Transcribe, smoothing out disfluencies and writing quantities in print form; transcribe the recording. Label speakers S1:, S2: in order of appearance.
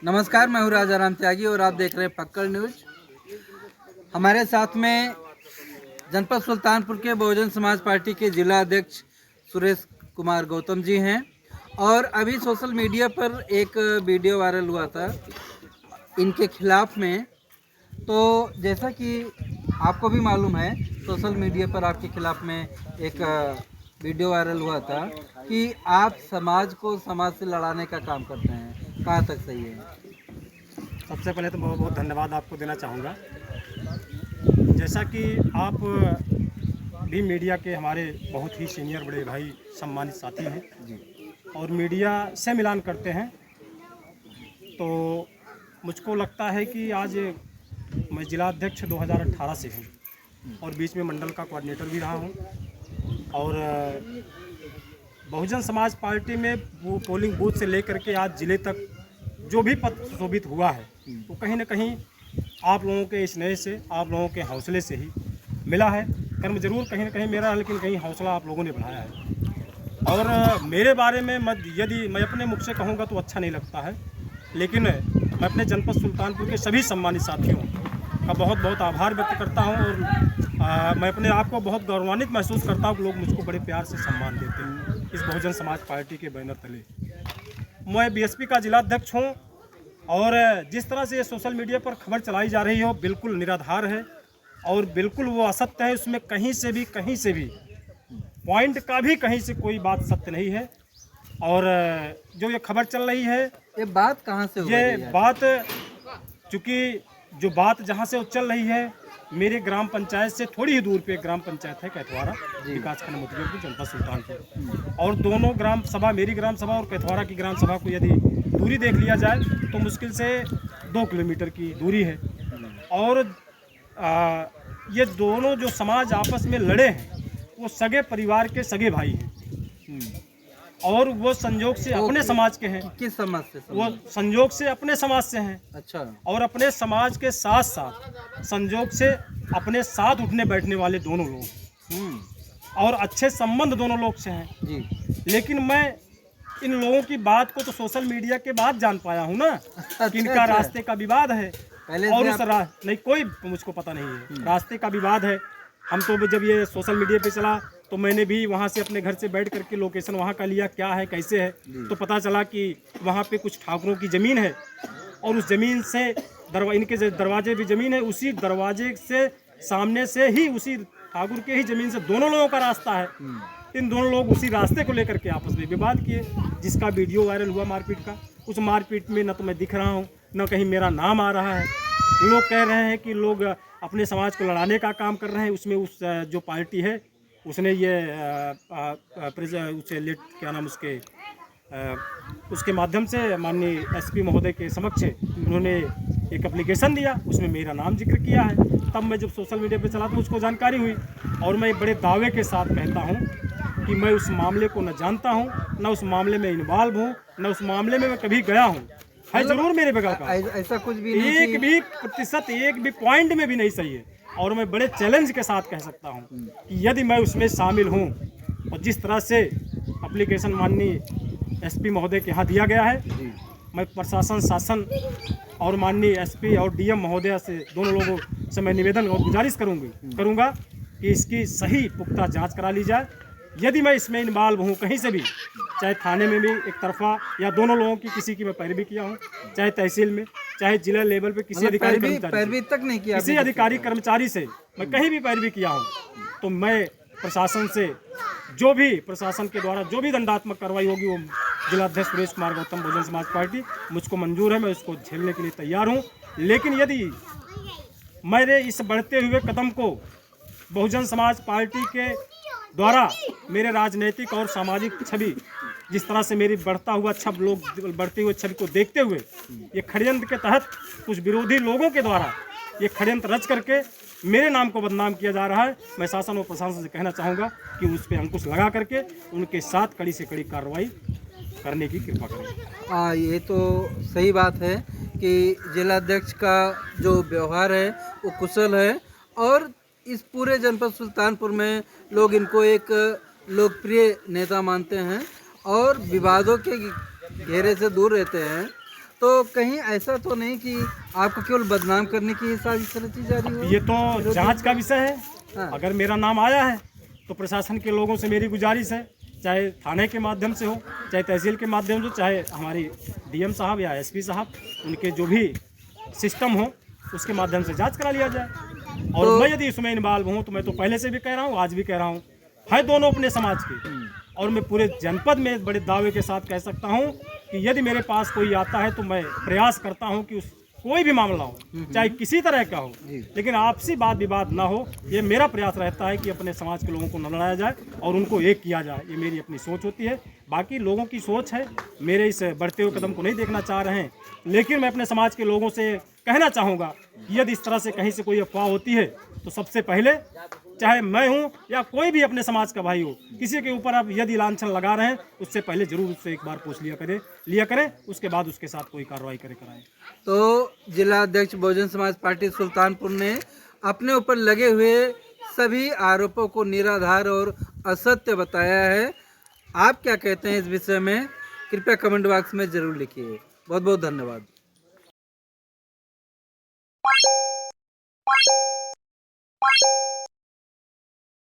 S1: नमस्कार, मैं हूँ राजा राम त्यागी और आप देख रहे हैं पक्कड़ न्यूज। हमारे साथ में जनपद सुल्तानपुर के बहुजन समाज पार्टी के जिला अध्यक्ष सुरेश कुमार गौतम जी हैं और अभी सोशल मीडिया पर एक वीडियो वायरल हुआ था इनके खिलाफ में। तो जैसा कि आपको भी मालूम है, सोशल मीडिया पर आपके खिलाफ में एक वीडियो वायरल हुआ था कि आप समाज को समाज से लड़ाने का काम करते हैं। कहाँ तक सही है?
S2: सबसे पहले तो बहुत बहुत धन्यवाद आपको देना चाहूँगा। जैसा कि आप भी मीडिया के हमारे बहुत ही सीनियर बड़े भाई सम्मानित साथी हैं
S1: जी।
S2: और मीडिया से मिलान करते हैं, तो मुझको लगता है कि आज मैं जिला अध्यक्ष 2018 से हूँ और बीच में मंडल का कोऑर्डिनेटर भी रहा हूँ। और बहुजन समाज पार्टी में वो पोलिंग बूथ से लेकर के आज जिले तक जो भी पद सुशोभित हुआ है वो कहीं ना कहीं आप लोगों के स्नेह से, आप लोगों के हौसले से ही मिला है। कर्म जरूर कहीं ना कहीं मेरा, लेकिन कहीं हौसला आप लोगों ने बढ़ाया है। और मेरे बारे में यदि मैं अपने मुख से कहूँगा तो अच्छा नहीं लगता है, लेकिन मैं अपने जनपद सुल्तानपुर के सभी सम्मानित साथियों का बहुत बहुत आभार व्यक्त करता हूँ और मैं अपने आप को बहुत गौरवान्वित महसूस करता हूँ कि लोग मुझको बड़े प्यार से सम्मान देते हैं इस बहुजन समाज पार्टी के बैनर तले। मैं बीएसपी का जिला अध्यक्ष हूँ और जिस तरह से ये सोशल मीडिया पर खबर चलाई जा रही हो बिल्कुल निराधार है और बिल्कुल वो असत्य है। उसमें कहीं से भी पॉइंट का भी कहीं से कोई बात सत्य नहीं है। और जो ये खबर चल रही है,
S1: ये बात कहाँ से हो रही
S2: ये
S1: है?
S2: बात चूँकि जो बात जहाँ से चल रही है, मेरे ग्राम पंचायत से थोड़ी ही दूर पे एक ग्राम पंचायत है कैथवारा, विकासखंड मुतगरपुर, जनपद सुल्तानपुर। और दोनों ग्राम सभा, मेरी ग्राम सभा और कैथवारा की ग्राम सभा को यदि दूरी देख लिया जाए तो मुश्किल से 2 किलोमीटर की दूरी है। और ये दोनों जो समाज आपस में लड़े हैं वो सगे परिवार के सगे भाई हैं और वो संजोग से अपने समाज के हैं।
S1: किस समाज से?
S2: वो संजोग से अपने समाज से हैं।
S1: अच्छा।
S2: और अपने समाज के साथ साथ संजोग से अपने साथ उठने बैठने वाले दोनों लोग और अच्छे संबंध दोनों लोग से हैं
S1: जी।
S2: लेकिन मैं इन लोगों की बात को तो सोशल मीडिया के बाद जान पाया हूँ ना कि इनका रास्ते का विवाद है।
S1: पहले
S2: और उस नहीं, कोई मुझको पता नहीं है, रास्ते का विवाद है। हम तो जब ये सोशल मीडिया पे चला तो मैंने भी वहाँ से अपने घर से बैठ करके लोकेशन वहाँ का लिया, क्या है कैसे है, तो पता चला कि वहाँ पे कुछ ठाकुरों की ज़मीन है और उस ज़मीन से इनके दरवाजे भी ज़मीन है, उसी दरवाजे से सामने से ही उसी ठाकुर के ही ज़मीन से दोनों लोगों का रास्ता है। इन दोनों लोग उसी रास्ते को लेकर के आपस में विवाद किए, जिसका वीडियो वायरल हुआ मारपीट का। उस मारपीट में न तो मैं दिख रहा हूँ, न कहीं मेरा नाम आ रहा है। लोग कह रहे हैं कि लोग अपने समाज को लड़ाने का काम कर रहे हैं। उसमें उस जो पार्टी है उसने ये उसे क्या नाम उसके माध्यम से माननीय एसपी महोदय के समक्ष उन्होंने एक एप्लीकेशन दिया, उसमें मेरा नाम जिक्र किया है। तब मैं जब सोशल मीडिया पे चला तो उसको जानकारी हुई और मैं बड़े दावे के साथ कहता हूँ कि मैं उस मामले को न जानता हूँ, न उस मामले में इन्वॉल्व हूँ, न उस मामले में मैं कभी गया हूँ। है जरूर मेरे बगल का,
S1: ऐसा कुछ भी नहीं,
S2: एक भी प्रतिशत, एक भी पॉइंट में भी नहीं सही है। और मैं बड़े चैलेंज के साथ कह सकता हूँ कि यदि मैं उसमें शामिल हूँ और जिस तरह से एप्लीकेशन माननीय एसपी महोदय के यहाँ दिया गया है, मैं प्रशासन, शासन और माननीय एसपी और डीएम महोदय से, दोनों लोगों से मैं निवेदन और गुजारिश करूँगा कि इसकी सही पुख्ता जांच करा ली जाए। यदि मैं इसमें इन्वॉल्व हूँ कहीं से भी, चाहे थाने में भी एक तरफा या दोनों लोगों की किसी की मैं पैरवी किया हूँ, चाहे तहसील में, चाहे जिला लेवल पे किसी अधिकारी
S1: पैरवी तक नहीं किया,
S2: किसी अधिकारी कर्मचारी से मैं कहीं भी पैरवी किया हूँ, तो मैं प्रशासन से जो भी प्रशासन के द्वारा जो भी दंडात्मक कार्रवाई होगी वो जिला अध्यक्ष सुरेश कुमार गौतम, बहुजन समाज पार्टी, मुझको मंजूर है, मैं उसको झेलने के लिए तैयार हूँ। लेकिन यदि मेरे इस बढ़ते हुए कदम को बहुजन समाज पार्टी के द्वारा मेरे राजनीतिक और सामाजिक छवि, जिस तरह से मेरी बढ़ता हुआ लोग बढ़ती हुई छवि को देखते हुए ये षड्यंत्र के तहत कुछ विरोधी लोगों के द्वारा ये षड्यंत्र रच करके मेरे नाम को बदनाम किया जा रहा है, मैं शासन और प्रशासन से कहना चाहूँगा कि उस पर अंकुश लगा करके उनके साथ कड़ी से कड़ी कार्रवाई करने की कृपा करें।
S1: ये तो सही बात है कि जिला अध्यक्ष का जो व्यवहार है वो कुशल है और इस पूरे जनपद सुल्तानपुर में लोग इनको एक लोकप्रिय नेता मानते हैं और विवादों के घेरे से दूर रहते हैं। तो कहीं ऐसा तो नहीं कि आपको केवल बदनाम करने की साजिश रची जा रही हो?
S2: ये तो जांच का विषय है।
S1: हाँ।
S2: अगर मेरा नाम आया है तो प्रशासन के लोगों से मेरी गुजारिश है, चाहे थाने के माध्यम से हो, चाहे तहसील के माध्यम से, चाहे हमारी डीएम साहब या एसपी साहब, उनके जो भी सिस्टम हो उसके माध्यम से जांच करा लिया जाए। और
S1: तो-
S2: मैं यदि इसमें इन्वॉल्व हूँ तो मैं तो पहले से भी कह रहा हूँ, आज भी कह रहा हूँ, है दोनों अपने समाज के। और मैं पूरे जनपद में बड़े दावे के साथ कह सकता हूँ कि यदि मेरे पास कोई आता है तो मैं प्रयास करता हूँ कि उस कोई भी मामला हो, चाहे किसी तरह का हो, लेकिन आपसी वाद विवाद ना हो। ये मेरा प्रयास रहता है कि अपने समाज के लोगों को न लड़ाया जाए और उनको एक किया जाए। ये मेरी अपनी सोच होती है। बाकी लोगों की सोच है, मेरे इस बढ़ते हुए कदम को नहीं देखना चाह रहे हैं, लेकिन मैं अपने समाज के लोगों से कहना चाहूँगा कि यदि इस तरह से कहीं से कोई अफवाह होती है तो सबसे पहले, चाहे मैं हूँ या कोई भी अपने समाज का भाई हो, किसी के ऊपर आप यदि लांछन लगा रहे हैं उससे पहले जरूर उससे एक बार पूछ लिया करें, उसके बाद उसके साथ कोई कार्रवाई कराएं।
S1: तो जिला अध्यक्ष बहुजन समाज पार्टी सुल्तानपुर ने अपने ऊपर लगे हुए सभी आरोपों को निराधार और असत्य बताया है। आप क्या कहते हैं इस विषय में? कृपया कमेंट बॉक्स में जरूर लिखिए। बहुत बहुत धन्यवाद।